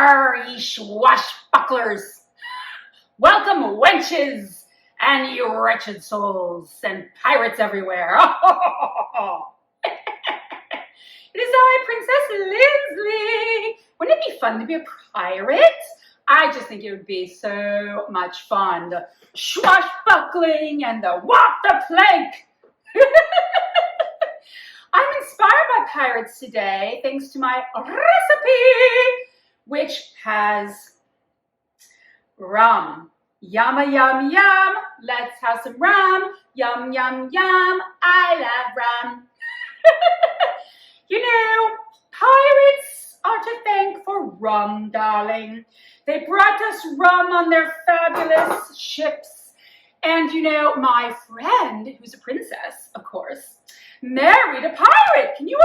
Arr, ye swashbucklers! Welcome, wenches, and you wretched souls, and pirates everywhere. It is I, Princess Lindsley. Wouldn't it be fun to be a pirate? I just think it would be so much fun. The swashbuckling and the walk the plank. I'm inspired by pirates today thanks to my recipe, which has rum. Yumma, yum, yum. Let's have some rum. Yum, yum, yum. I love rum. You know, pirates are to thank for rum, darling. They brought us rum on their fabulous ships. And you know, my friend, who's a princess, of course, married a pirate. Can you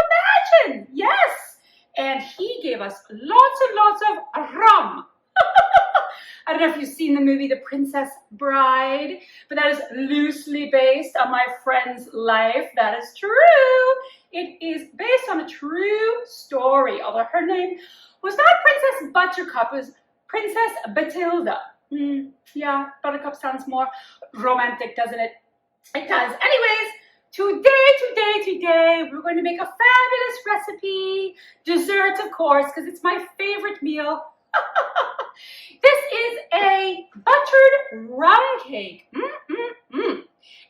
imagine? Yes. And he gave us lots and lots of rum. I don't know if you've seen the movie The Princess Bride, but that is loosely based on my friend's life. That is true. It is based on a true story, although her name was not Princess Buttercup, it was Princess Bathilda. Yeah, Buttercup sounds more romantic, doesn't it? It does. Anyways, today, we're going to make a fabulous recipe. Dessert, of course, because it's my favorite meal. This is a buttered rum cake.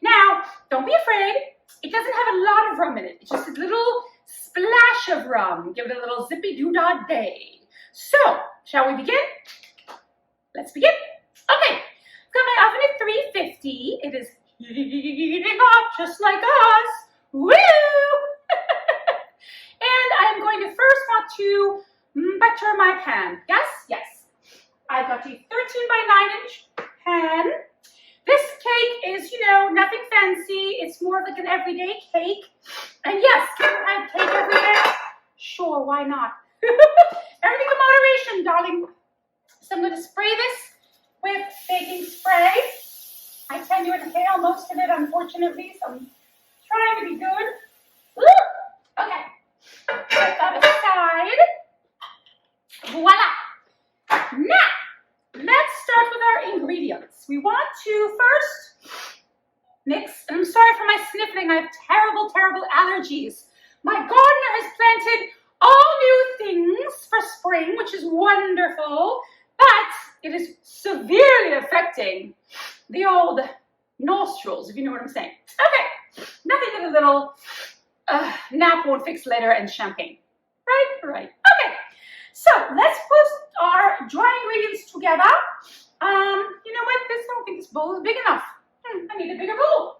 Now, don't be afraid. It doesn't have a lot of rum in it. It's just a little splash of rum. Give it a little zippy-doo-dah day. So, shall we begin? Let's begin. Okay, I've got my oven at 350. It is heating up just like us. Woo! And I'm going to first want to butter my pan. Yes? Yes. I've got a 13 by 9 inch pan. This cake is, you know, nothing fancy. It's more like an everyday cake. And yes, can I have cake every day? Sure, why not? Everything in moderation, darling. So I'm going to spray this with baking spray. I tend to inhale most of it, unfortunately, so I'm trying to be good. Woo! Okay. Put that aside. Voila! Now, let's start with our ingredients. We want to first mix, and I'm sorry for my sniffling, I have terrible, terrible allergies. My gardener has planted all new things for spring, which is wonderful, but it is severely affecting the old nostrils, if you know what I'm saying. Okay, nothing that a little nap won't fix later and champagne. Right? Okay. So let's put our dry ingredients together. You know what? I don't think this bowl is big enough. I need a bigger bowl.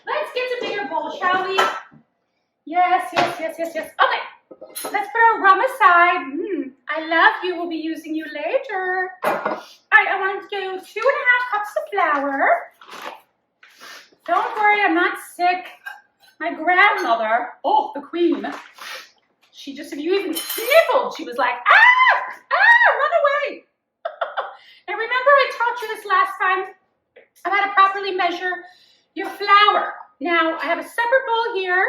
Let's get a bigger bowl, shall we? Yes. Okay. Let's put our rum aside. I love you. We'll be using you later. All right, I want to do 2.5 cups of flour. Don't worry, I'm not sick. My grandmother, the queen, she just, if you even sniffled, she was like, run away. And remember I taught you this last time about how to properly measure your flour. Now, I have a separate bowl here.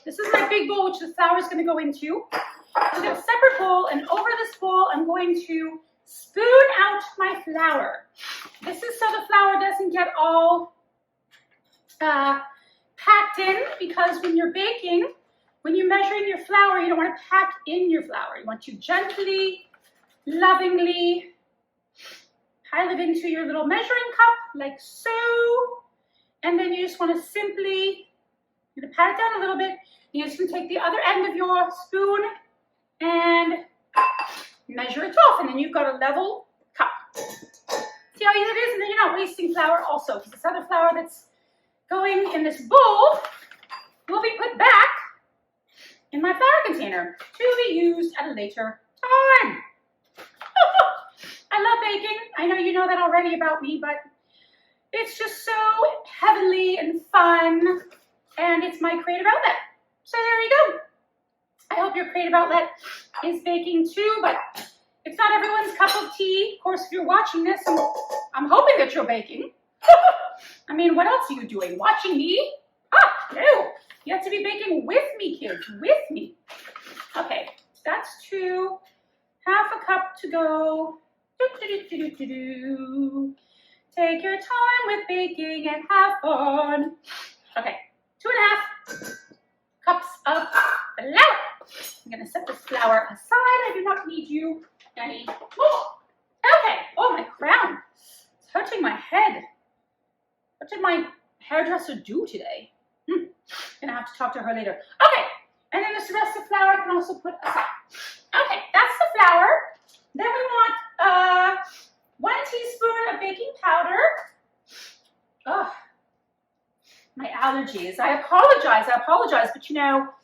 This is my big bowl, which the flour is going to go into. So I have a separate bowl, and over this bowl, I'm going to spoon out my flour. This is so the flour doesn't get all packed in, because when you're baking, when you're measuring your flour, you don't want to pack in your flour. You want to gently, lovingly pile it into your little measuring cup, like so. And then you just want to simply, you're going to pat it down a little bit. You're just going to take the other end of your spoon and measure it off. And then you've got a level cup. See how easy it is? And then you're not wasting flour also, because this other flour that's going in this bowl will be put back in my flour container to be used at a later time. I love baking. I know you know that already about me, but it's just so heavenly and fun, and it's my creative outlet. So there you go. I hope your creative outlet is baking too, but it's not everyone's cup of tea. Of course, if you're watching this, I'm hoping that you're baking. I mean, what else are you doing? Watching me? No. You have to be baking with me, kids. With me. Okay, that's 2 Half a cup to go. Take your time with baking and have fun. Okay, 2.5 cups of flour. I'm gonna set this flour aside. I do not need you anymore. Okay, oh, my crown. It's hurting my head. What did my hairdresser do today? Gonna have to talk to her later. Okay, and then the rest of the flour I can also put aside. Okay, that's the flour. Then we want 1 teaspoon of baking powder. Ugh, my allergies. I apologize, but you know,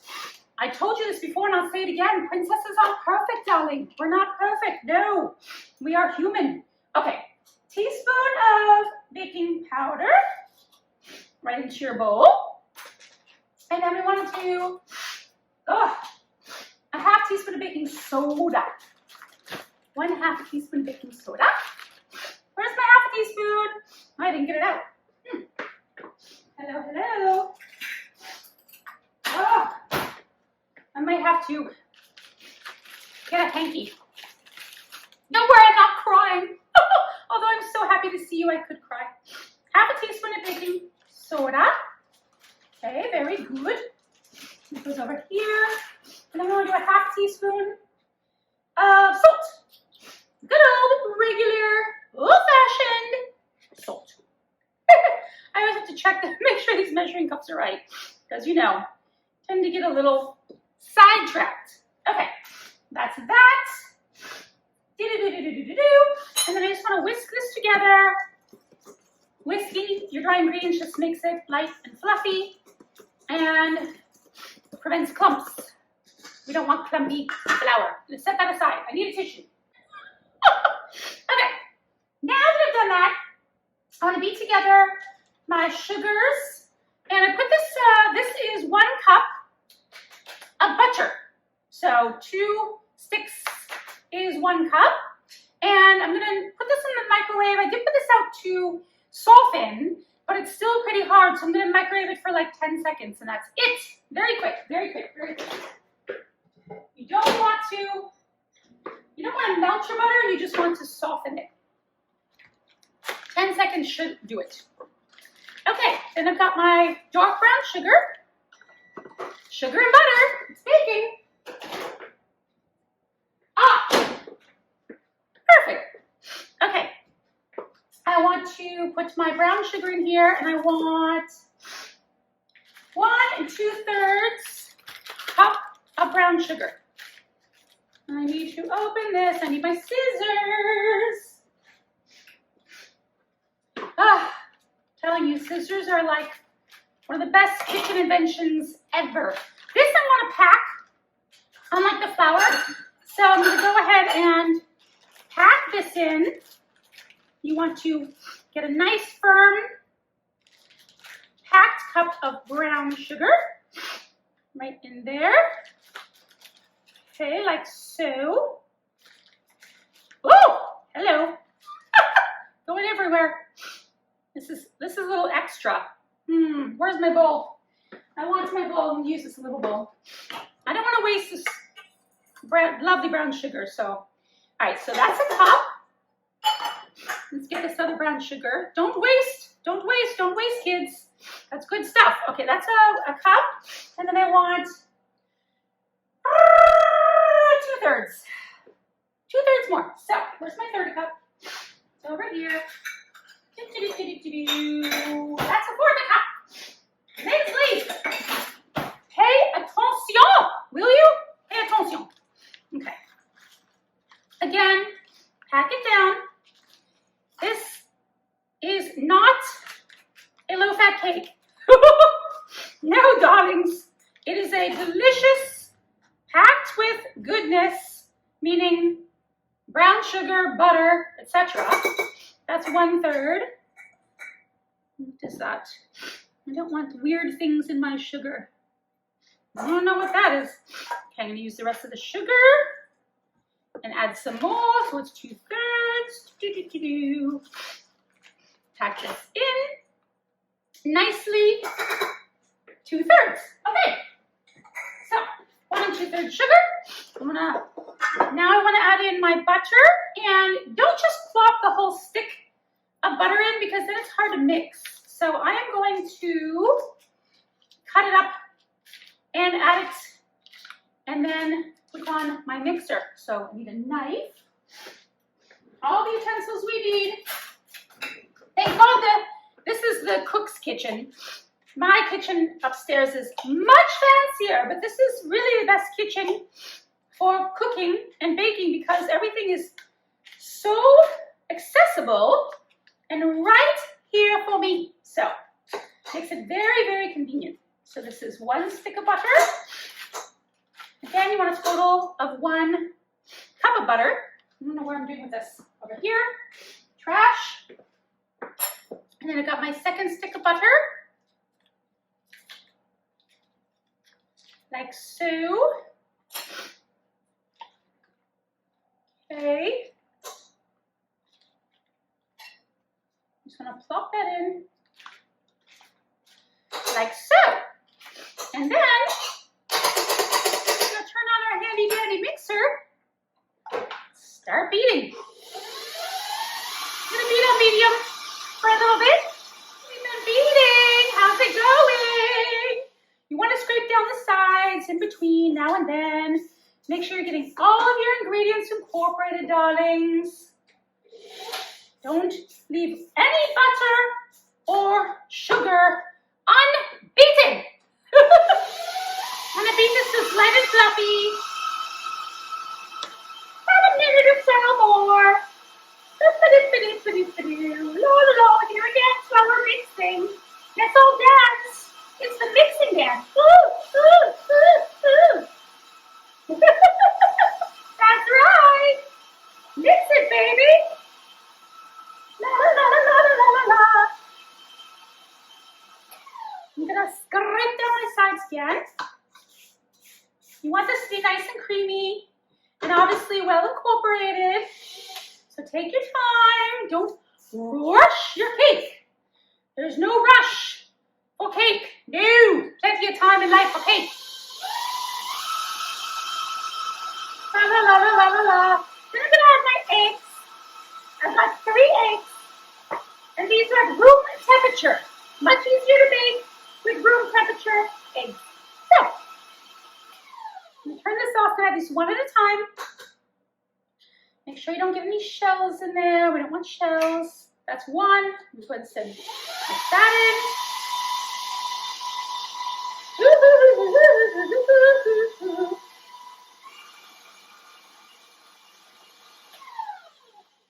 I told you this before and I'll say it again. Princesses aren't perfect, darling. We're not perfect. No, we are human. Okay, teaspoon of baking powder right into your bowl. And then we want to do a 1/2 teaspoon of baking soda. 1/2 teaspoon baking soda. Where's my 1/2 teaspoon? I didn't get it out. Hello, hello. Oh, I might have to get a hanky. Don't worry, I'm not crying. Although I'm so happy to see you, I could cry. 1/2 teaspoon of baking soda. Okay, very good. It goes over here. And then we're going to do a 1/2 teaspoon of salt. Good old, regular, old-fashioned salt. I always have to check to make sure these measuring cups are right. Because, you know, tend to get a little sidetracked. Okay, that's that. And then I just want to whisk this together. Whisking your dry ingredients just makes it light and fluffy and prevents clumps. We don't want clumpy flour. Let's set that aside. I need a tissue. Okay, now that I've done that, I want to beat together my sugars. And I put this is 1 cup of butter. So 2 sticks is 1 cup. And I'm gonna put this in the microwave. I did put this out to soften, but it's still pretty hard. So I'm gonna microwave it for like 10 seconds and that's it. Very quick, very quick, very quick. You don't want to melt your butter, you just want to soften it. 10 seconds should do it. Okay, then I've got my dark brown sugar. Sugar and butter, it's baking. Perfect. Okay, I want to put my brown sugar in here and I want 1 2/3 cup of brown sugar. I need to open this. I need my scissors. Telling you, scissors are like one of the best kitchen inventions ever. This I want to pack, unlike the flour. So I'm going to go ahead and pack this in. You want to get a nice firm packed cup of brown sugar right in there. Okay, like so. Oh, hello. Going everywhere. This is a little extra. Where's my bowl? I want my bowl. I'm gonna use this little bowl. I don't want to waste this lovely brown sugar. So, all right. So that's a cup. Let's get this other brown sugar. Don't waste, kids. That's good stuff. Okay, that's a cup. And then I want 2/3. 2/3 more. So, where's my 3rd cup? It's over here. That's a 4th cup. Lindsley, pay attention, will you? Pay attention. Okay. Again, pack it down. This is not a low-fat cake. No, darlings. It is a delicious, packed with goodness, meaning brown sugar, butter, etc. That's 1/3. What is that? I don't want weird things in my sugar. I don't know what that is. Okay, I'm going to use the rest of the sugar and add some more. So it's 2/3. Pack this in nicely. 2/3. Okay. So 1 2/3 sugar. Now I want to add in my butter, and don't just plop the whole stick of butter in because then it's hard to mix. So I am going to cut it up and add it, and then put on my mixer. So I need a knife, all the utensils we need. Thank God that this is the cook's kitchen. My kitchen upstairs is much fancier, but this is really the best kitchen for cooking and baking because everything is so accessible and right here for me. So makes it very, very convenient. So this is 1 stick of butter. Again, you want a total of 1 cup of butter. I don't know what I'm doing with this. Over here, trash. And then I got my 2nd stick of butter. Like so. Okay. I'm just gonna plop that in. Like so. And then I'm gonna turn on our handy dandy mixer. Start beating. I'm gonna beat on medium for a little bit. We've been beating. How's it going? You want to scrape down the sides in between now and then. Make sure you're getting all of your ingredients incorporated, darlings. Don't leave any butter or sugar unbeaten. I'm gonna beat this to light and fluffy. About a minute or so more. Here again, slower mixing. Let's all dance. It's the mixing dance. That's right. Mix it, baby. La la la la la la la. I'm gonna scrape down my sides again. You want this to be nice and creamy and obviously well incorporated. So take your time. Don't rush your cake. There's no rush for cake. No. Plenty of time in life for cake. La la la la la la la. Then I'm gonna add my eggs. I've got 3 eggs. And these are room temperature. Much easier to make with room temperature eggs. So, I'm gonna turn this off and add these one at a time. Make sure you don't get any shells in there. We don't want shells. That's 1. We put some mix that in.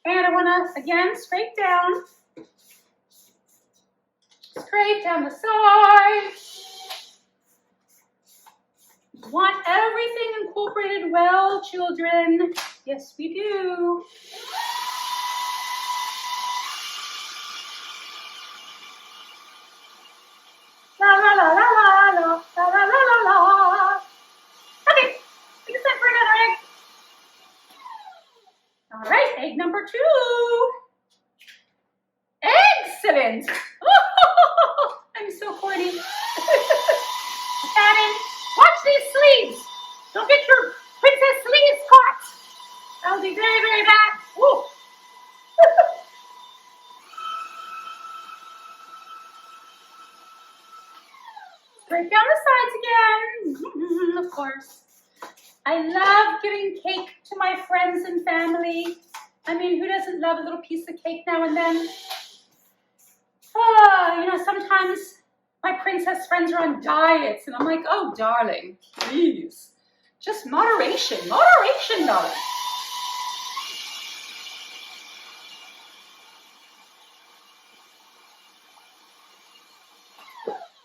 And I want to, again, scrape down the sides. Want everything incorporated well, children. Yes, we do. La la la la la la la la la la. Okay, take a sip for another egg. All right, egg number 2. Excellent. I'm so corny. Put that in. Watch these sleeves. Don't get your princess sleeves caught. That'll be very, very bad. Woo. Break down the sides again. Of course. I love giving cake to my friends and family. I mean, who doesn't love a little piece of cake now and then? You know, sometimes my princess friends are on diets, and I'm like, oh, darling, please. Just moderation. Moderation, darling.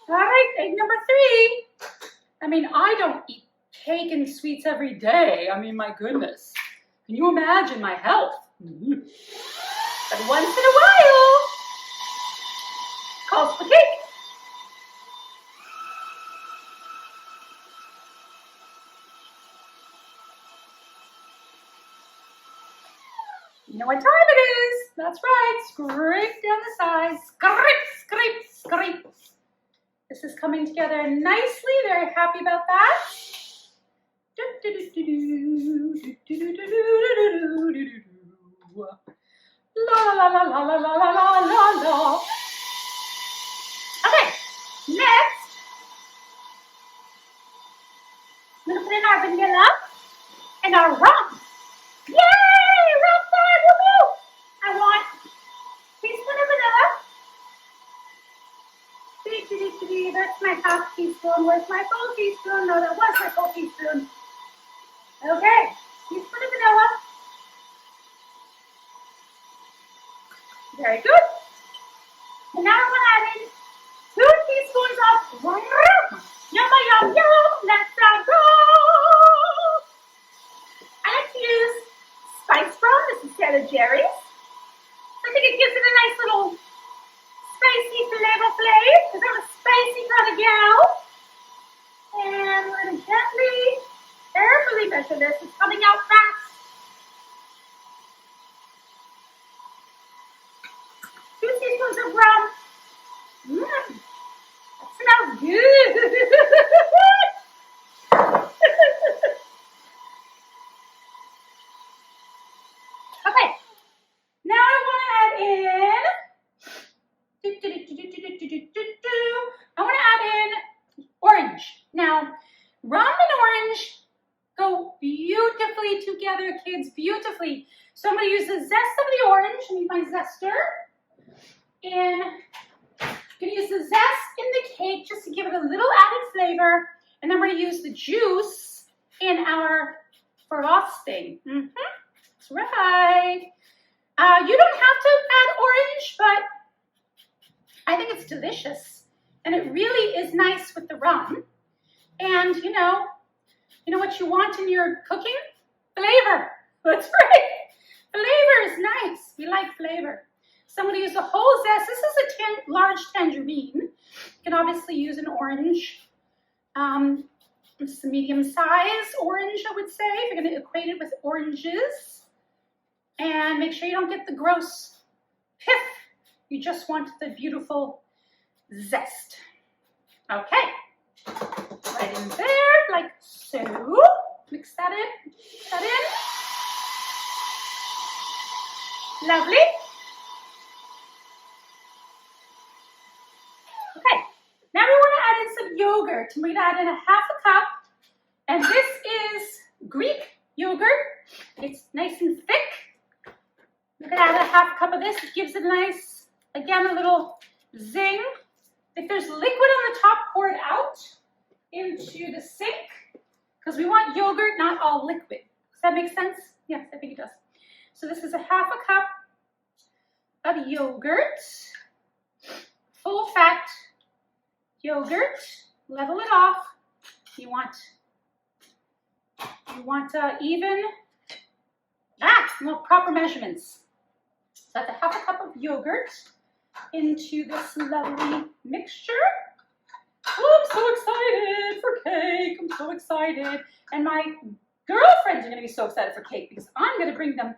All right, egg number 3. I mean, I don't eat cake and sweets every day. I mean, my goodness. Can you imagine my health? But once in a while, calls for cake. You know what time it is. That's right. Scrape down the sides. Scrape, scrape, scrape. This is coming together nicely. Very happy about that. la la la la la la. Okay, next, I'm gonna put in our vanilla and our rum. Yay, rum time, woo-hoo! I want a teaspoon of vanilla. That's my half teaspoon. Where's my full teaspoon? No, that was my full teaspoon. Okay, teaspoon of vanilla. Very good. And now I'm going to add in 2 teaspoons of rum. Yum, yum, yum. Let's go. I like to use spiced rum instead of Jerry's. I think it gives it a nice little spicy flavor because I'm a spicy kind of gal. And we're going to gently, carefully measure this. It's coming out fast. 2 teaspoons of rum. That smells good. Okay. Now I want to add in. I want to add in orange. Now, rum and orange go beautifully together, kids, beautifully. So I'm going to use the zest of the orange. I need my zester. And I'm going to use the zest in the cake just to give it a little added flavor. And then we're going to use the juice in our frosting. That's right. You don't have to add orange, but I think it's delicious. And it really is nice with the rum. And you know what you want in your cooking? Flavor. That's right. Flavor is nice. We like flavor. So I'm going to use the whole zest. This is a large tangerine. You can obviously use an orange. It's a medium-sized orange, I would say. If you're going to equate it with oranges. And make sure you don't get the gross pith. You just want the beautiful zest. Okay. Right in there, like so. Mix that in. Mix that in. Lovely. Okay. Now we want to add in some yogurt. We're going to add in a half a cup. And this is Greek yogurt. It's nice and thick. We're going to add a half cup of this. It gives it a nice, again, a little zing. If there's liquid on the top, pour it out into the sink because we want yogurt, not all liquid. Does that make sense? Yes, I think it does. So this is a half a cup of yogurt, full fat yogurt. Level it off. You want even, proper measurements. So that's a half a cup of yogurt into this lovely mixture. Oh, I'm so excited for cake. I'm so excited. And my girlfriends are going to be so excited for cake because I'm going to bring them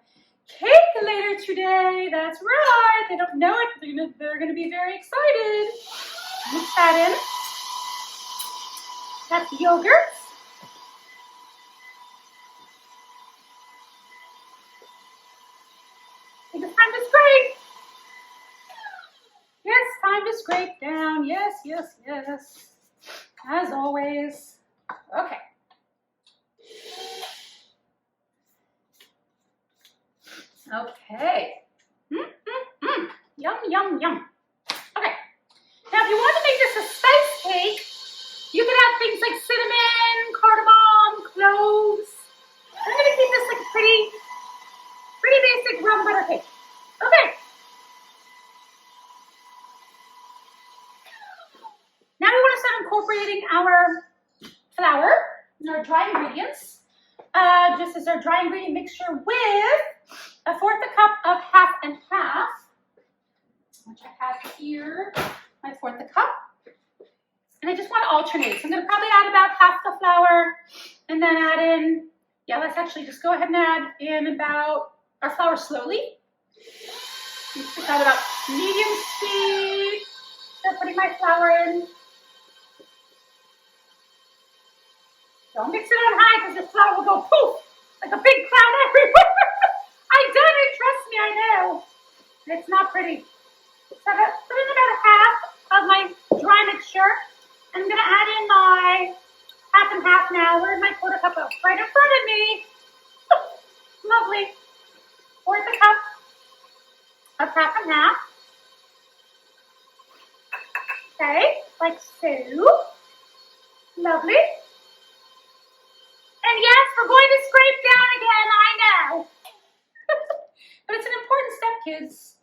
cake later today. That's right. They don't know it. They're going to be very excited. Mix that in. That's yogurt. Take the time to scrape. Yes, time to scrape down. Yes, yes, yes. As always. Okay. Okay. Yum, yum, yum. Okay. Now, if you want to make this a spice cake, you can add things like cinnamon, cardamom, cloves. I'm going to keep this like a pretty basic rum butter cake. Okay. Now we want to start incorporating our flour and our dry ingredients. Just as our dry ingredient mixture with 1/4 cup of half and half, which I have here, my 1/4 cup. And I just want to alternate. So I'm going to probably add about half the flour and then add in, let's actually just go ahead and add in about our flour slowly. Mix it at about medium speed. Start putting my flour in. Don't mix it on high because the flour will go poof, like a big cloud everywhere. I've done it, trust me, I know. It's not pretty. So I've put in about half of my dry mixture. I'm going to add in my half and half now. Where's my quarter cup of? Right in front of me. Lovely. Fourth a cup of half and half. Okay, like so. Lovely. And yes, we're going to scrape down again, I know. But it's an important step, kids.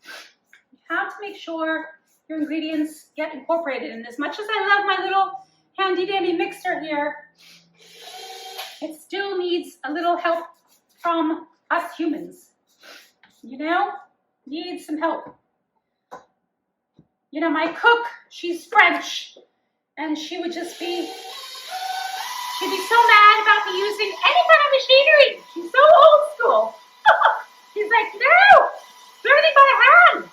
You have to make sure your ingredients get incorporated. And as much as I love my little handy dandy mixer here, it still needs a little help from us humans. You know, needs some help. You know, my cook, she's French, and she would just be, she'd be so mad about me using any kind of machinery. She's so old school. She's like, no, do everything by hand.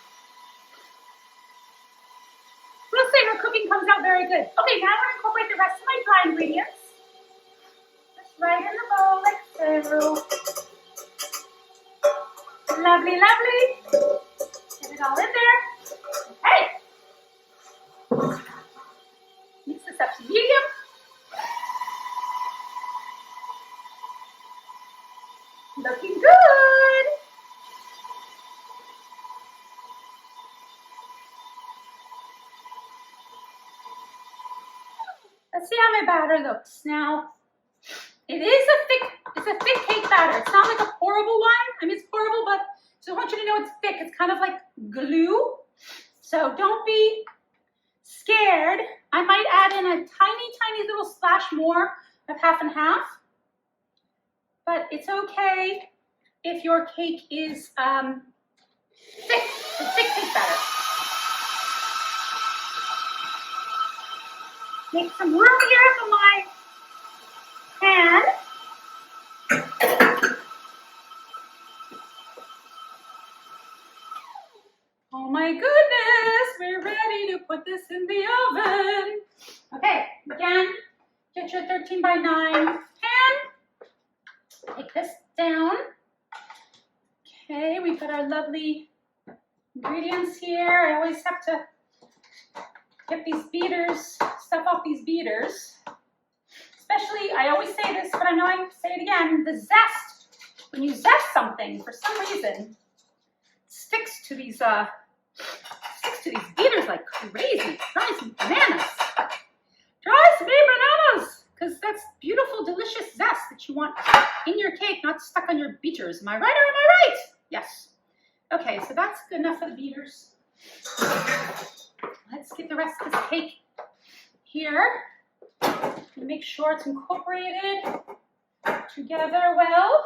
We'll say her cooking comes out very good. Okay, now I'm going to incorporate the rest of my dry ingredients. Just right in the bowl, like so. Lovely, lovely. Get it all in there. Okay. Mix this up to medium. Looking good. Let's see how my batter looks. Now, it's a thick cake batter. It's not like a horrible one. I mean, it's horrible, but just want you to know it's thick. It's kind of like glue. So don't be scared. I might add in a tiny, tiny little splash more of half and half. But it's okay if your cake is thick. It's thick cake batter. Make some room here for my pan. Oh my goodness, we're ready to put this in the oven. Okay, again, get your 13 by 9 pan. Take this down. Okay, we've got our lovely ingredients here. I always have to get these beaters, stuff off these beaters. Especially, I always say this, but I know I say it again, the zest. When you zest something, for some reason, sticks to these beaters like crazy. It drives me bananas. Drives me bananas. Because that's beautiful, delicious zest that you want in your cake, not stuck on your beaters. Am I right or am I right? Yes. Okay, so that's good enough for the beaters. Let's get the rest of this cake here. And make sure it's incorporated together well.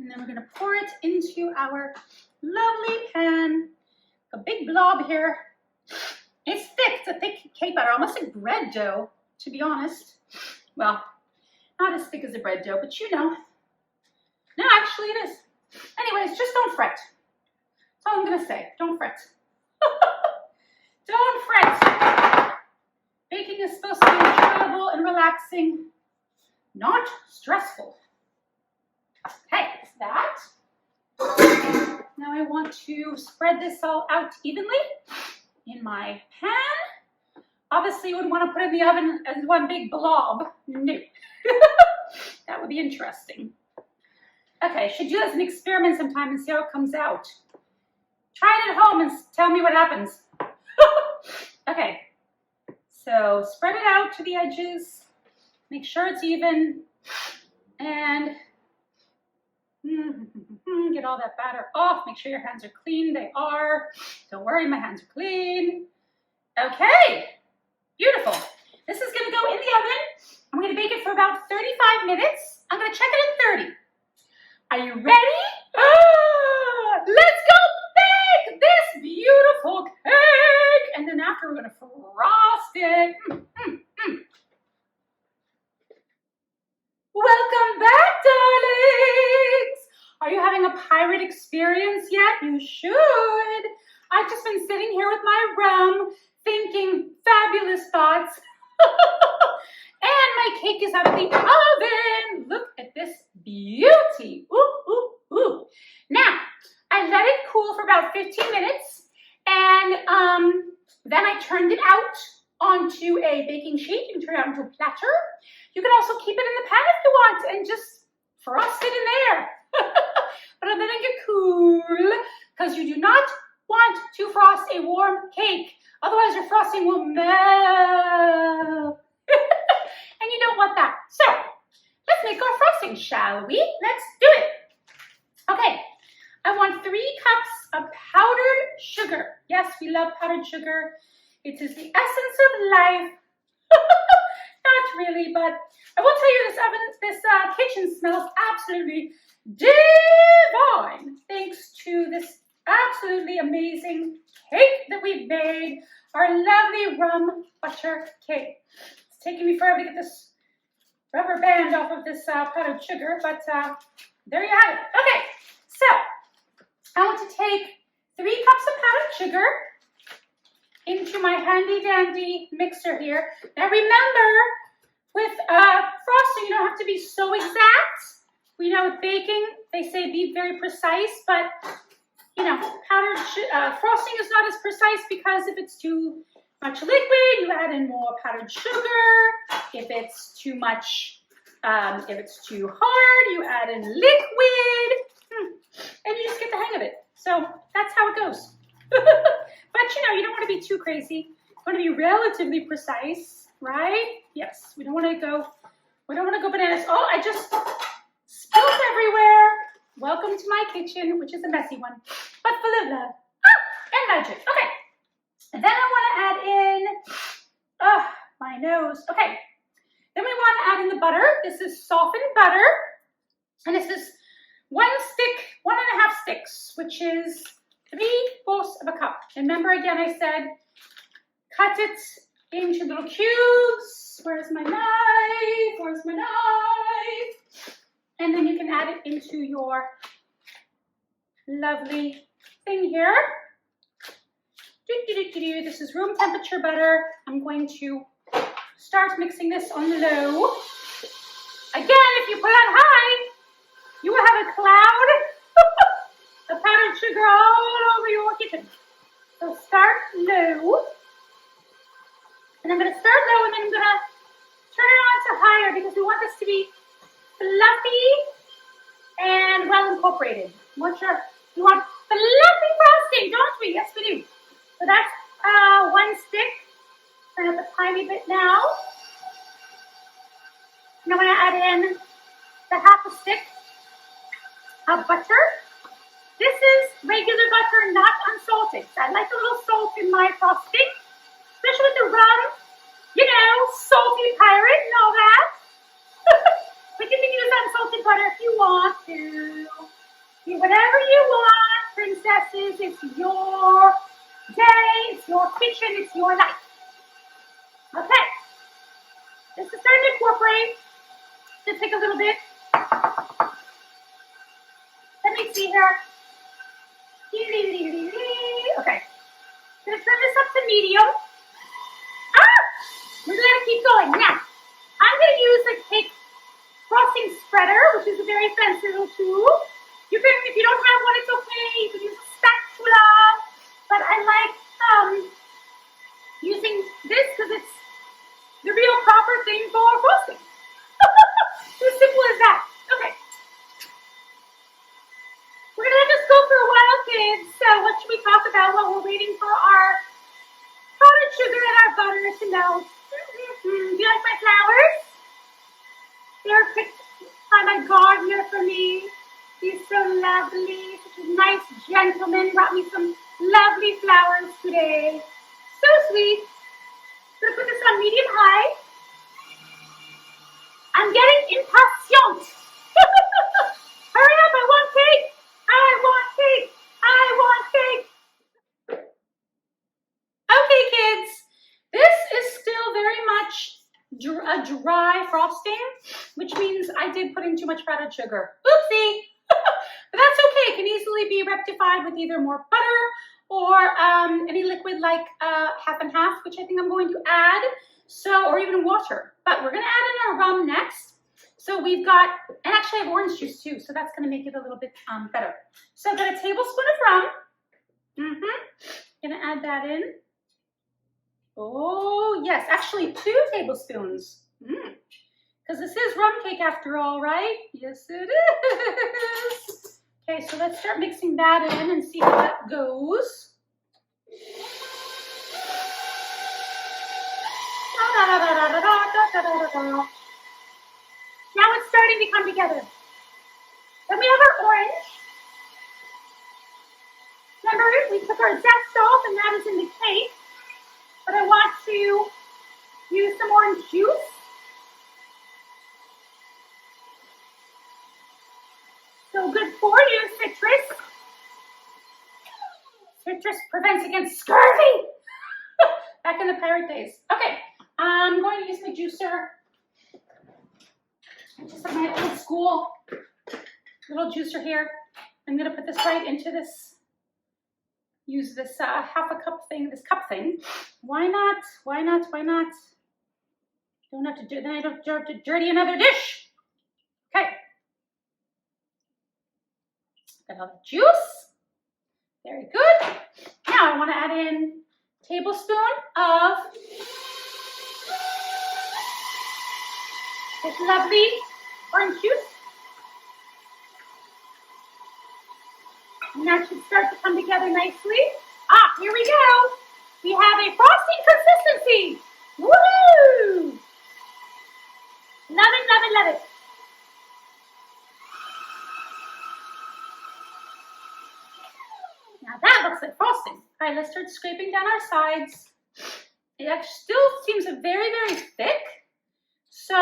And then we're going to pour it into our lovely pan. A big blob here. It's thick. It's a thick cake batter, almost like bread dough, to be honest. Well, not as thick as a bread dough, but you know. No, actually it is. Anyways, just don't fret. That's all I'm going to say. Don't fret. Don't fret. Baking is supposed to be enjoyable and relaxing, not stressful. Okay, that's that. Now I want to spread this all out evenly in my pan. Obviously, you wouldn't want to put it in the oven as one big blob. No. That would be interesting. Okay, should do this as an experiment sometime and see how it comes out. Try it at home and tell me what happens. Okay, so spread it out to the edges. Make sure it's even. And get all that batter off. Make sure your hands are clean. They are. Don't worry, my hands are clean. Okay, beautiful. This is going to go in the oven. I'm going to bake it for about 35 minutes. I'm going to check it at 30. Are you ready? Let's go bake this beautiful cake. And then after, we're going to frost it. Welcome back, darlings. Are you having a pirate experience yet? You should. I've just been sitting here with my rum, thinking fabulous thoughts. And my cake is out of the oven. Look at this beauty. Ooh, ooh, ooh. Now, I let it cool cool for about 15 minutes. And then I turned it out onto a baking sheet. You can turn it out into a platter. You can also keep it in the pan if you want and just frost it in there. But I'm letting it cool because you do not want to frost a warm cake. Otherwise, your frosting will melt. And you don't want that. So, let's make our frosting, shall we? Let's do it. Okay, I want 3 cups of powdered sugar. Yes, we love powdered sugar. It is the essence of life. Not really, but I will tell you this kitchen smells absolutely divine. Thanks to this absolutely amazing cake that we've made. Our lovely rum butter cake. It's taking me forever to get this rubber band off of this powdered sugar, but there you have it. Okay, so I want to take 3 cups of powdered sugar into my handy dandy mixer here. Now remember, with frosting, you don't have to be so exact. We know with baking, they say be very precise, but you know, frosting is not as precise because if it's too much liquid, you add in more powdered sugar. If it's too much, if it's too hard, you add in liquid, and you just get the hang of it. So that's how it goes. But you know, you don't want to be too crazy. You want to be relatively precise, right? Yes, we don't want to go bananas. Oh, I just spilled everywhere. Welcome to my kitchen, which is a messy one, but full of love. Oh, and magic. Okay. And then I want to add in, my nose. Okay. Then we want to add in the butter. This is softened butter. And this is 1.5 sticks, which is 3/4 of a cup. And remember again, I said, cut it into little cubes. Where's my knife? Where's my knife? And then you can add it into your lovely thing here. This is room temperature butter. I'm going to start mixing this on low. Again, if you put it on high, you will have a cloud of powdered sugar all over your kitchen. So start low. And I'm going to start low and then I'm going to turn it on to higher because we want this to be fluffy and well incorporated. We want fluffy frosting, don't we? Yes, we do. So that's 1 stick. Turn up a tiny bit now. And I'm going to add in the 1/2 stick of butter. This is regular butter, not unsalted. So I like a little salt in my frosting, especially with the rum. You know, salty pirate and all that. But you can use unsalted butter if you want to. Do whatever you want, princesses. It's your day, it's your kitchen, it's your life. Okay. This is starting to incorporate. Just take a little bit. Let me see here. Okay. I'm going to turn this up to medium. We're going to keep going. Now, I'm going to use a cake frosting spreader, which is a very fancy little tool. You can, if you don't have one, it's okay. You can use a spatula. But I like using this because it's the real proper thing for frosting. As simple as that. Okay. We're going to let this go for a while, kids. So what should we talk about while we're waiting for our powdered sugar and our butter to melt? Do you like my flowers? They're picked by my gardener for me. He's so lovely. Such a nice gentleman. Brought me some lovely flowers today. So sweet. I'm going to put this on medium high. I'm getting impatient. Hurry up, I want cake. I want cake. I want cake. Okay, kids. This is still very much a dry frosting, which means I did put in too much powdered sugar. Oopsie. But that's okay. It can easily be rectified with either more butter or any liquid like 50/50, which I think I'm going to add. So, or even water. But we're going to add in our rum next. So we've got, and actually I have orange juice too, so that's going to make it a little bit better. So I've got a tablespoon of rum. Gonna add that in. Oh, yes, actually 2 tablespoons. Because this is rum cake after all, right? Yes, it is. Okay, so let's start mixing that in and see how that goes. Now it's starting to come together. Then we have our orange. Remember, we took our zest off and that is in the cake. But I want to use some orange juice. So good for you, citrus. Citrus prevents against scurvy. Back in the pirate days. Okay, I'm going to use my juicer. I just have my old school little juicer here. I'm going to put this right into this. Use this half a cup thing, this cup thing. Why not? Why not? Why not? Don't have to do. Then I don't have to dirty another dish. Okay. Got all the juice. Very good. Now I want to add in a tablespoon of this lovely orange juice. And that should start to come together nicely. Here we go. We have a frosting consistency. Woo! Love it, love it, love it. Now that looks like frosting. All right, let's start scraping down our sides. It actually still seems very, very thick. So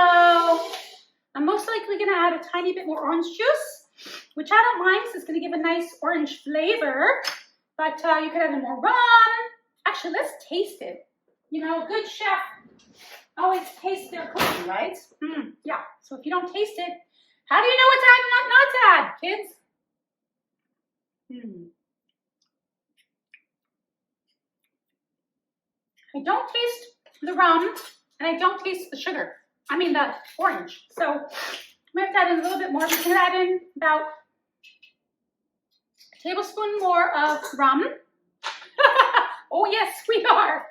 I'm most likely going to add a tiny bit more orange juice, which I don't mind because it's going to give a nice orange flavor. But you could add in more rum. Actually, let's taste it. You know, a good chef always tastes their cooking, right? Yeah. So if you don't taste it, how do you know what to add and not to add, kids? I don't taste the rum, and I don't taste the sugar. I mean the orange. So we have to add in a little bit more. We can add in about a tablespoon more of rum. Oh yes, we are.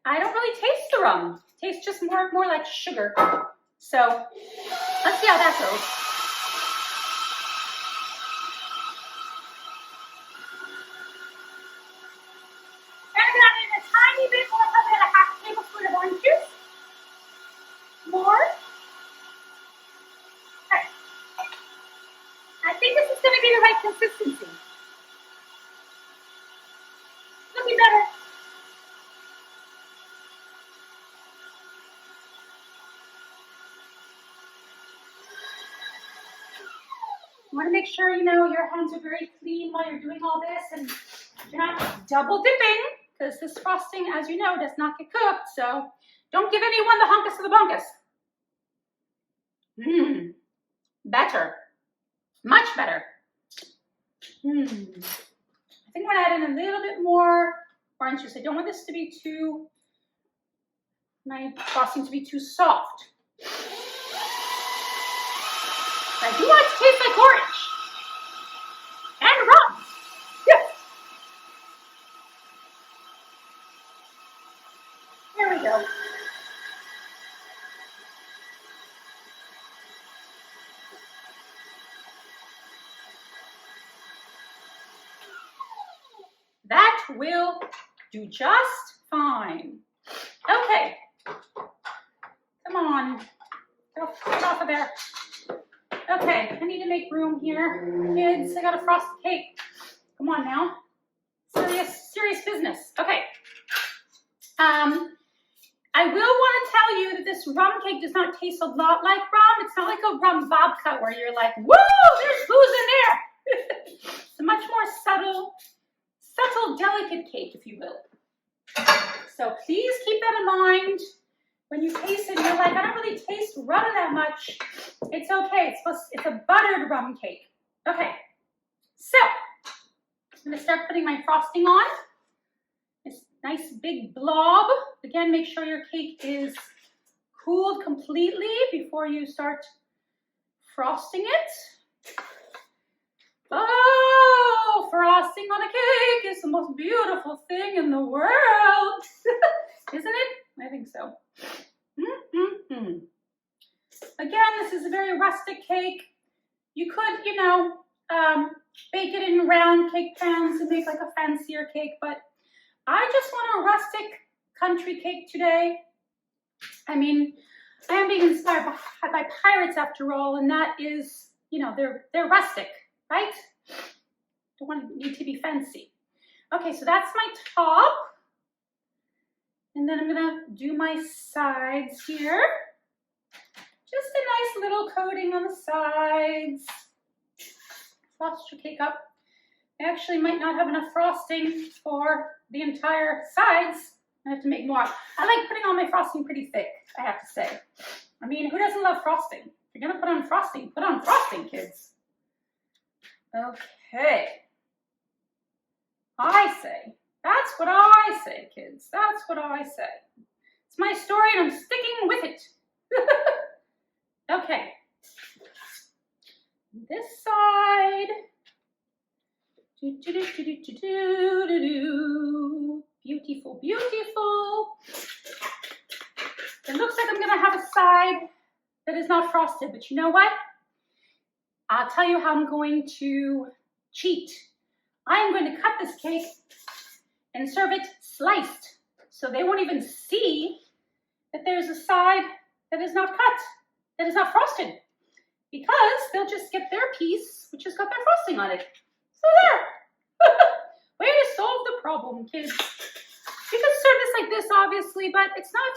I don't really taste the rum. It tastes just more like sugar. So let's see how that goes. And I'm gonna add in a tiny bit more, probably a half tablespoon of orange juice. More. Okay. I think this is gonna be the right consistency. Looking better. You want to make sure, you know, your hands are very clean while you're doing all this and you're not double dipping because this frosting, as you know, does not get cooked. So don't give anyone the hunkus of the bunkus. Better. Much better. I think I'm going to add in a little bit more orange juice. I don't want this to be my frosting to be too soft. I do want it to taste like orange and rum. Yes. There we go. That will do just fine. Okay. Come on. Get off of there. Okay, I need to make room here. Kids, I gotta frost the cake. Come on now. Serious business. Okay. I will want to tell you that this rum cake does not taste a lot like rum. It's not like a rum vodka where you're like, woo, there's booze in there. It's a much more subtle, delicate cake, if you will. So please keep that in mind. When you taste it, you're like, I don't really taste rum that much. It's okay. It's a buttered rum cake. Okay. So I'm going to start putting my frosting on. This nice big blob. Again, make sure your cake is cooled completely before you start frosting it. Oh, frosting on a cake is the most beautiful thing in the world. Isn't it? I think so. Again, this is a very rustic cake. You could, bake it in round cake pans and make like a fancier cake, but I just want a rustic country cake today. I mean, I am being inspired by pirates after all, and that is, they're rustic, right? Don't need to be fancy. Okay, so that's my top. And then I'm gonna do my sides here. Just a nice little coating on the sides. Frost your cake up. I actually might not have enough frosting for the entire sides. I have to make more. I like putting on my frosting pretty thick, I have to say. I mean, who doesn't love frosting? If you're gonna put on frosting, kids. Okay. I say. That's what I say, kids. That's what I say. It's my story and I'm sticking with it. Okay. This side. Beautiful, beautiful. It looks like I'm gonna have a side that is not frosted, but you know what? I'll tell you how I'm going to cheat. I'm going to cut this cake and serve it sliced, so they won't even see that there's a side that is not cut, that is not frosted, because they'll just get their piece, which has got their frosting on it. So there. Way to solve the problem, kids. You can serve this like this, obviously, but it's not,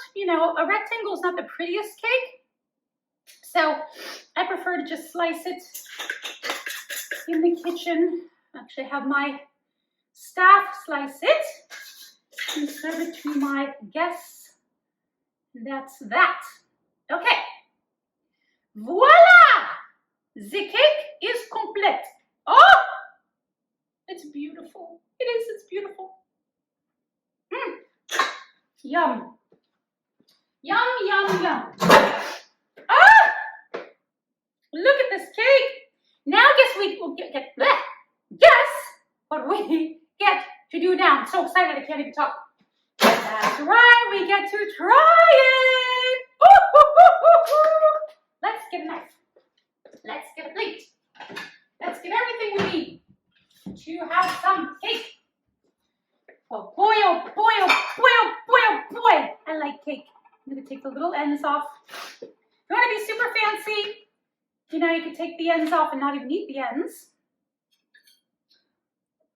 a rectangle is not the prettiest cake. So I prefer to just slice it in the kitchen. Actually, have my staff slice it and serve it to my guests. That's that. Okay. Voila! The cake is complete. Oh! It's beautiful. It is. It's beautiful. Yum. Yum, yum, yum. Ah! Look at this cake. Now guess what we get to do now. I'm so excited I can't even talk. That's right. We get to try it. Ooh. Let's get a knife. Let's get a plate. Let's get everything we need to have some cake. Oh boy, oh boy, oh boy, oh boy, oh boy. I like cake. I'm going to take the little ends off. If you want to be super fancy, you can take the ends off and not even eat the ends.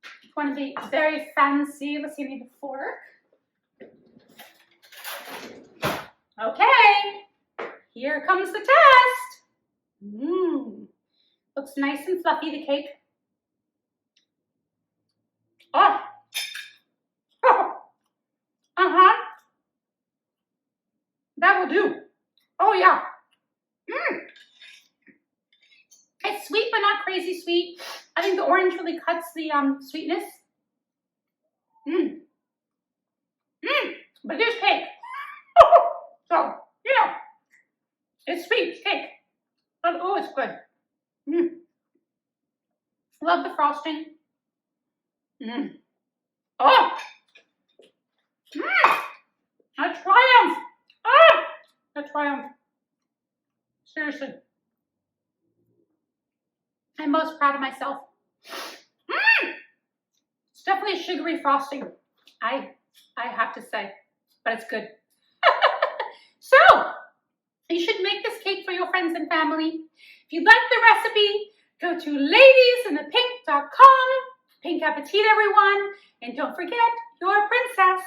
If you want to be very fancy, let's see, I need a fork. Okay, here comes the test. Looks nice and fluffy, the cake. Oh. That will do. Oh, yeah. It's sweet, but not crazy sweet. I think the orange really cuts the sweetness. But there's cake. So, it's sweet, it's cake. But, oh, it's good. Love the frosting. Oh! A triumph! A triumph. Seriously. I'm most proud of myself. It's definitely a sugary frosting. I have to say, but it's good. So, you should make this cake for your friends and family. If you'd like the recipe, go to ladiesinthepink.com. Pink appetit, everyone. And don't forget, you're a princess.